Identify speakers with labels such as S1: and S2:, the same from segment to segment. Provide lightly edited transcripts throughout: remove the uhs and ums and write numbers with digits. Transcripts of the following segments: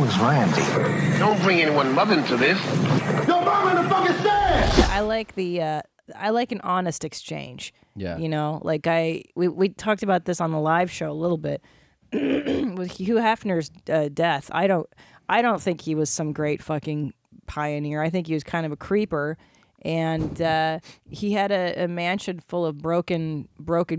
S1: is Randy? Don't bring anyone mother into this. Yo, mom in the fucking stand!
S2: I like an honest exchange.
S3: Yeah.
S2: You know, like we talked about this on the live show a little bit with Hugh Hefner's death. I don't think he was some great fucking pioneer. I think he was kind of a creeper. And he had a mansion full of broken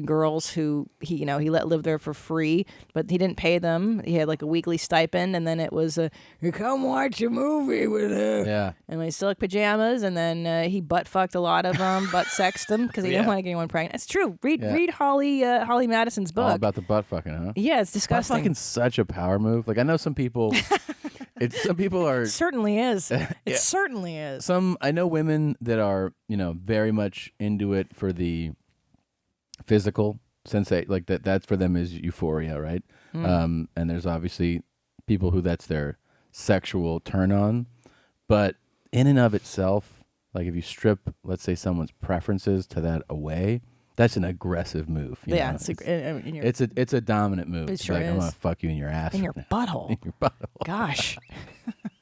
S2: girls who he let live there for free, but he didn't pay them. He had like a weekly stipend, and then it was you come watch a movie with him.
S3: Yeah.
S2: And my silk pajamas, and then he butt fucked a lot of them, butt sexed them because he didn't want anyone pregnant. It's true. Read Holly Madison's book.
S3: All about the butt fucking, huh?
S2: Yeah, it's disgusting.
S3: Butt fucking such a power move. Like I know some people. Some people are.
S2: It certainly is. It certainly is.
S3: I know women that are, very much into it for the physical sensation, like that for them is euphoria, right? And there's obviously people who that's their sexual turn on, but in and of itself, like if you strip, let's say, someone's preferences to that away, that's an aggressive move.
S2: Yeah,
S3: it's a dominant move.
S2: It sure
S3: like,
S2: is.
S3: I'm gonna fuck you in your ass.
S2: In your butthole.
S3: In your butthole.
S2: Gosh.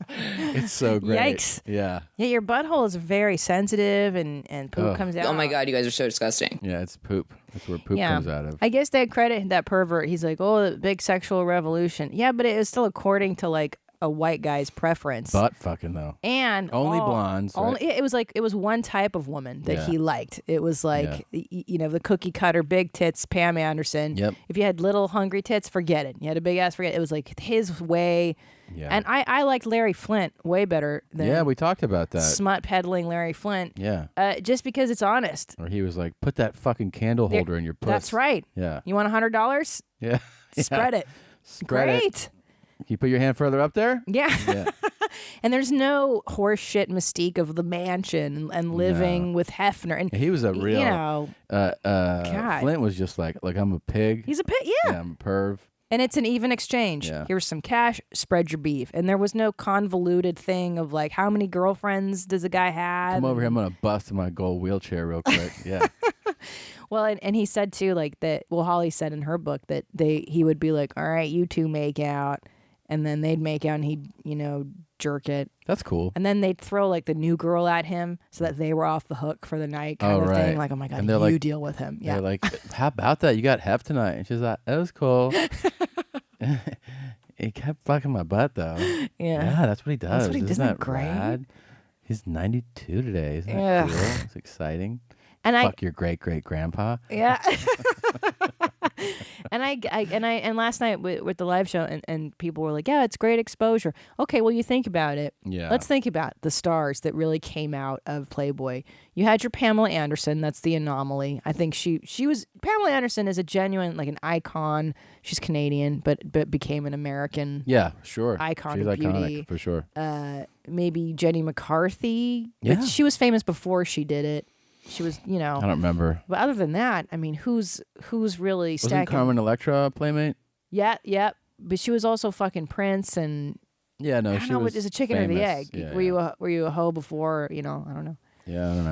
S3: It's so great.
S2: Yikes.
S3: Yeah.
S2: Yeah, your butthole is very sensitive and poop comes out.
S4: Oh my God, you guys are so disgusting.
S3: Yeah, it's poop. That's where poop comes out of.
S2: I guess they credit that pervert. He's like, oh, the big sexual revolution. Yeah, but it was still according to like a white guy's preference.
S3: Butt fucking though.
S2: And
S3: only blondes. Right?
S2: It was one type of woman that he liked. It was like the cookie cutter, big tits, Pam Anderson.
S3: Yep.
S2: If you had little hungry tits, forget it. You had a big ass, forget it. It was like his way.
S3: Yeah.
S2: And I liked Larry Flynt way better than
S3: Yeah, we talked about that.
S2: smut peddling Larry Flynt.
S3: Yeah.
S2: Just because it's honest.
S3: Or he was like, put that fucking candle holder in your puss.
S2: That's right.
S3: Yeah.
S2: You want $100?
S3: Yeah.
S2: Spread it.
S3: Spread
S2: Great.
S3: it. Can you put your hand further up there?
S2: Yeah. And there's no horseshit mystique of the mansion and living with Hefner. And
S3: he was a real,
S2: God.
S3: Flint was just like I'm a pig.
S2: He's a pig, yeah.
S3: I'm a perv.
S2: And it's an even exchange.
S3: Yeah.
S2: Here's some cash, spread your beef. And there was no convoluted thing of like, how many girlfriends does a guy have?
S3: Come over here, I'm going to bust in my gold wheelchair real quick. Yeah.
S2: Well, and he said too, like that, well, Holly said in her book that he would be like, all right, you two make out. And then they'd make out and he'd, jerk it.
S3: That's cool.
S2: And then they'd throw like the new girl at him so that they were off the hook for the night kind of thing. Like, oh my God,
S3: and
S2: you
S3: like,
S2: deal with him. Yeah.
S3: They're like, how about that? You got Hef tonight. And she's like, that was cool. He kept fucking my butt though. Yeah, that's what he does.
S2: That's what he does.
S3: Isn't that
S2: great?
S3: rad? He's 92 today. Isn't that cool? It's exciting.
S2: And
S3: fuck your great grandpa.
S2: Yeah. And last night with the live show and people were like, yeah, it's great exposure. Okay, well, you think about it.
S3: Yeah.
S2: Let's think about the stars that really came out of Playboy. You had your Pamela Anderson. That's the anomaly. I think Pamela Anderson is a genuine, like an icon. She's Canadian, but became an American.
S3: Yeah, sure.
S2: Icon
S3: She's
S2: of beauty.
S3: iconic for sure.
S2: Maybe Jenny McCarthy.
S3: Yeah.
S2: But she was famous before she did it. She was,
S3: I don't remember.
S2: But other than that, I mean, who's really
S3: Wasn't
S2: stacking?
S3: Carmen Electra a Playmate?
S2: Yeah. But she was also fucking Prince and.
S3: Yeah, no,
S2: I don't know, is a chicken or the egg?
S3: Yeah,
S2: were you a hoe before? I don't know.
S3: Yeah, I don't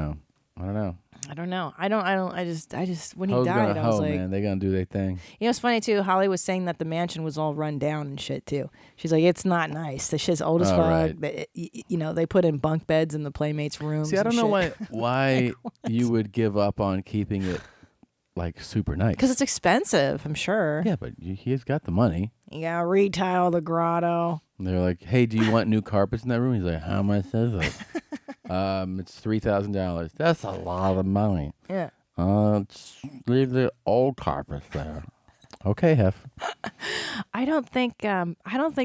S3: know.
S2: I just when he
S3: Hoes
S2: died,
S3: gonna
S2: I was
S3: hoe,
S2: like,
S3: man. They gonna do their thing.
S2: It's funny too. Holly was saying that the mansion was all run down and shit too. She's like, it's not nice. The shit's old as fuck.
S3: Right.
S2: They put in bunk beds in the playmates' rooms.
S3: See, I don't know why
S2: Like,
S3: you would give up on keeping it like super nice.
S2: Because it's expensive, I'm sure.
S3: Yeah, but he's got the money.
S2: You gotta retile the grotto.
S3: And they're like, hey, do you want new carpets in that room? He's like, how much is it? It's $3,000. That's a lot of money.
S2: Yeah.
S3: Leave the old carpets there. Okay, Hef.
S2: I don't think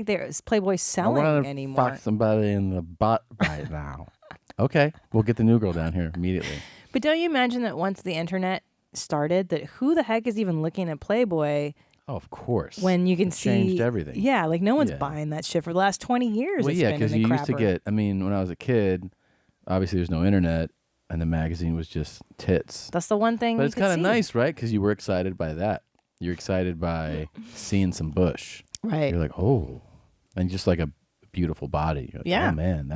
S2: there's Playboy
S3: I
S2: selling
S3: want to
S2: anymore.
S3: fuck somebody in the butt right now. Okay, we'll get the new girl down here immediately.
S2: But don't you imagine that once the internet started, that who the heck is even looking at Playboy?
S3: Oh, of course.
S2: When you can see,
S3: changed everything.
S2: Yeah, like no one's buying that shit for the last 20 years.
S3: Well, yeah,
S2: because
S3: you used to get. I mean, when I was a kid, obviously there's no internet, and the magazine was just tits.
S2: That's the one thing.
S3: But
S2: you
S3: it's
S2: could
S3: kind of
S2: see.
S3: nice, right? Because you were excited by that. You're excited by seeing some bush.
S2: Right.
S3: You're like, oh, and just like a beautiful body. You're like,
S2: Yeah.
S3: oh man,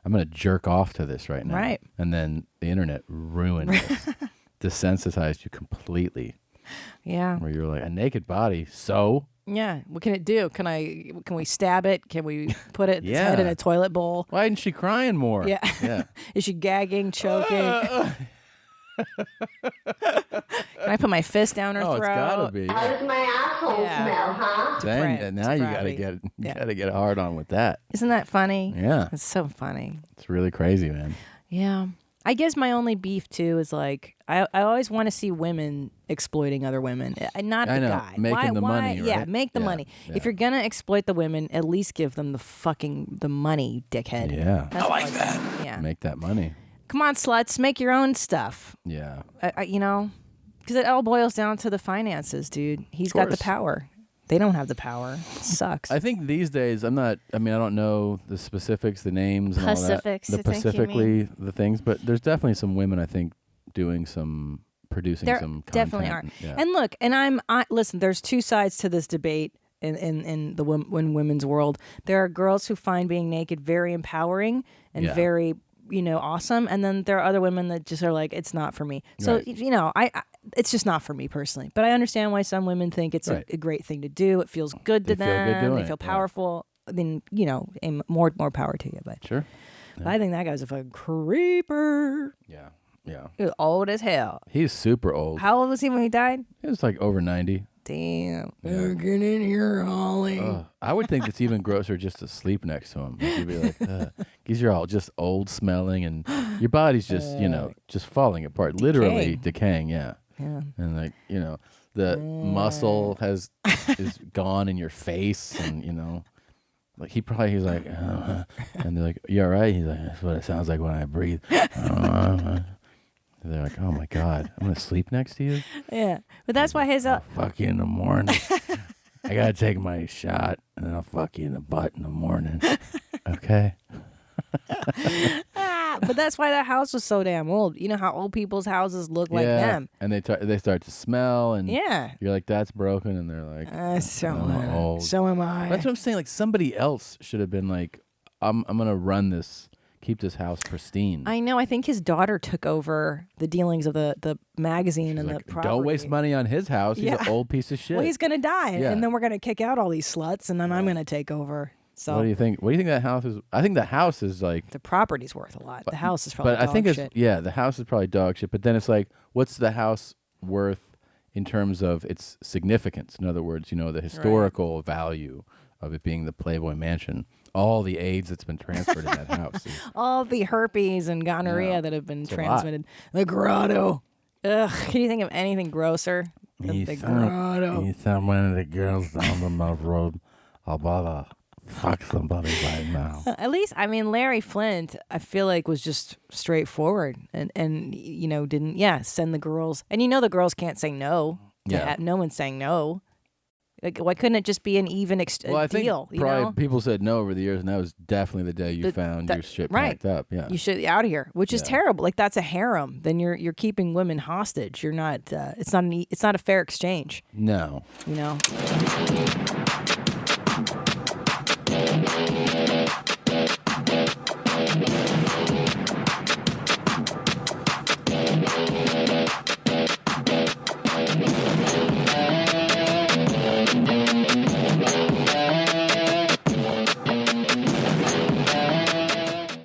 S3: I'm gonna jerk off to this right now.
S2: Right.
S3: And then the internet ruined this, desensitized you completely.
S2: Yeah.
S3: Where you're like a naked body. So
S2: Yeah. What can it do? Can we stab it? Can we put its head in a toilet bowl?
S3: Why isn't she crying more?
S2: Yeah.
S3: Yeah.
S2: Is she gagging, choking? Can I put my fist down her throat?
S3: It's gotta be.
S4: How does my asshole smell, huh?
S3: Then now you gotta get hard on with that.
S2: Isn't that funny?
S3: Yeah.
S2: It's so funny.
S3: It's really crazy, man.
S2: Yeah. I guess my only beef too is like I always want to see women exploiting other women, not the guy.
S3: Making the money, right?
S2: Yeah, make the money.
S3: Yeah.
S2: If you're gonna exploit the women, at least give them the money, dickhead.
S3: Yeah.
S2: I like that. Yeah.
S3: Make that money.
S2: Come on, sluts, make your own stuff.
S3: Yeah.
S2: Because it all boils down to the finances, dude. He's got the power. They don't have the power. It sucks.
S3: I think these days, I don't know the specifics, the names, and all that.
S2: Pacifically,
S3: the things, but there's definitely some women, I think, producing some content.
S2: Definitely are.
S3: Yeah.
S2: And look, listen, there's two sides to this debate in the women's world. There are girls who find being naked very empowering and very, awesome. And then there are other women that just are like, it's not for me. So, it's just not for me personally. But I understand why some women think it's a great thing to do. It feels good to them. They feel powerful. Then, and more power to you. But
S3: sure.
S2: But I think that guy's a fucking creeper.
S3: Yeah. Yeah.
S2: He was old as hell.
S3: He's super old.
S2: How old was he when he died?
S3: He was like over 90.
S2: Damn. Yeah. Get in here, Holly.
S3: I would think it's even grosser just to sleep next to him. Like, you'd be like, because you're all just old smelling and your body's just, just falling apart. Literally decaying, yeah. And like, the muscle is gone in your face and, like he's like, and they're like, you all right? He's like, that's what it sounds like when I breathe. They're like, oh my God, I'm gonna sleep next to you.
S2: Yeah, but that's why his
S3: I'll fuck you in the morning. I gotta take my shot, and then I'll fuck you in the butt in the morning. Okay.
S2: But that's why that house was so damn old. You know how old people's houses look like them,
S3: and they start to smell, and
S2: you're
S3: like, that's broken, and they're like,
S2: so am I.
S3: That's what I'm saying. Like somebody else should have been like, I'm gonna run this. Keep this house pristine.
S2: I know. I think his daughter took over the dealings of the magazine and the property.
S3: Don't waste money on his house. He's an old piece of shit.
S2: Well, he's gonna die, and then we're gonna kick out all these sluts, and then I'm gonna take over. So
S3: what do you think? What do you think that house is? I think the house is like
S2: the property's worth a lot. The house is probably.
S3: But I think it's the house is probably dog shit. But then it's like, what's the house worth in terms of its significance? In other words, the historical value of it being the Playboy mansion. All the AIDS that's been transferred in that house.
S2: All the herpes and gonorrhea that have been transmitted. The grotto. Ugh. Can you think of anything grosser than the grotto?
S3: You saw one of the girls down the road about to fuck somebody right now.
S2: At least, Larry Flynt, I feel like was just straightforward and didn't, send the girls. And the girls can't say no. No one's saying no. Like, why couldn't it just be an even
S3: well, I think
S2: deal?
S3: Probably people said no over the years, and that was definitely the day you found your shit packed up. Yeah,
S2: you should out of here, which is terrible. Like that's a harem. Then you're keeping women hostage. You're not. It's not a fair exchange.
S3: No.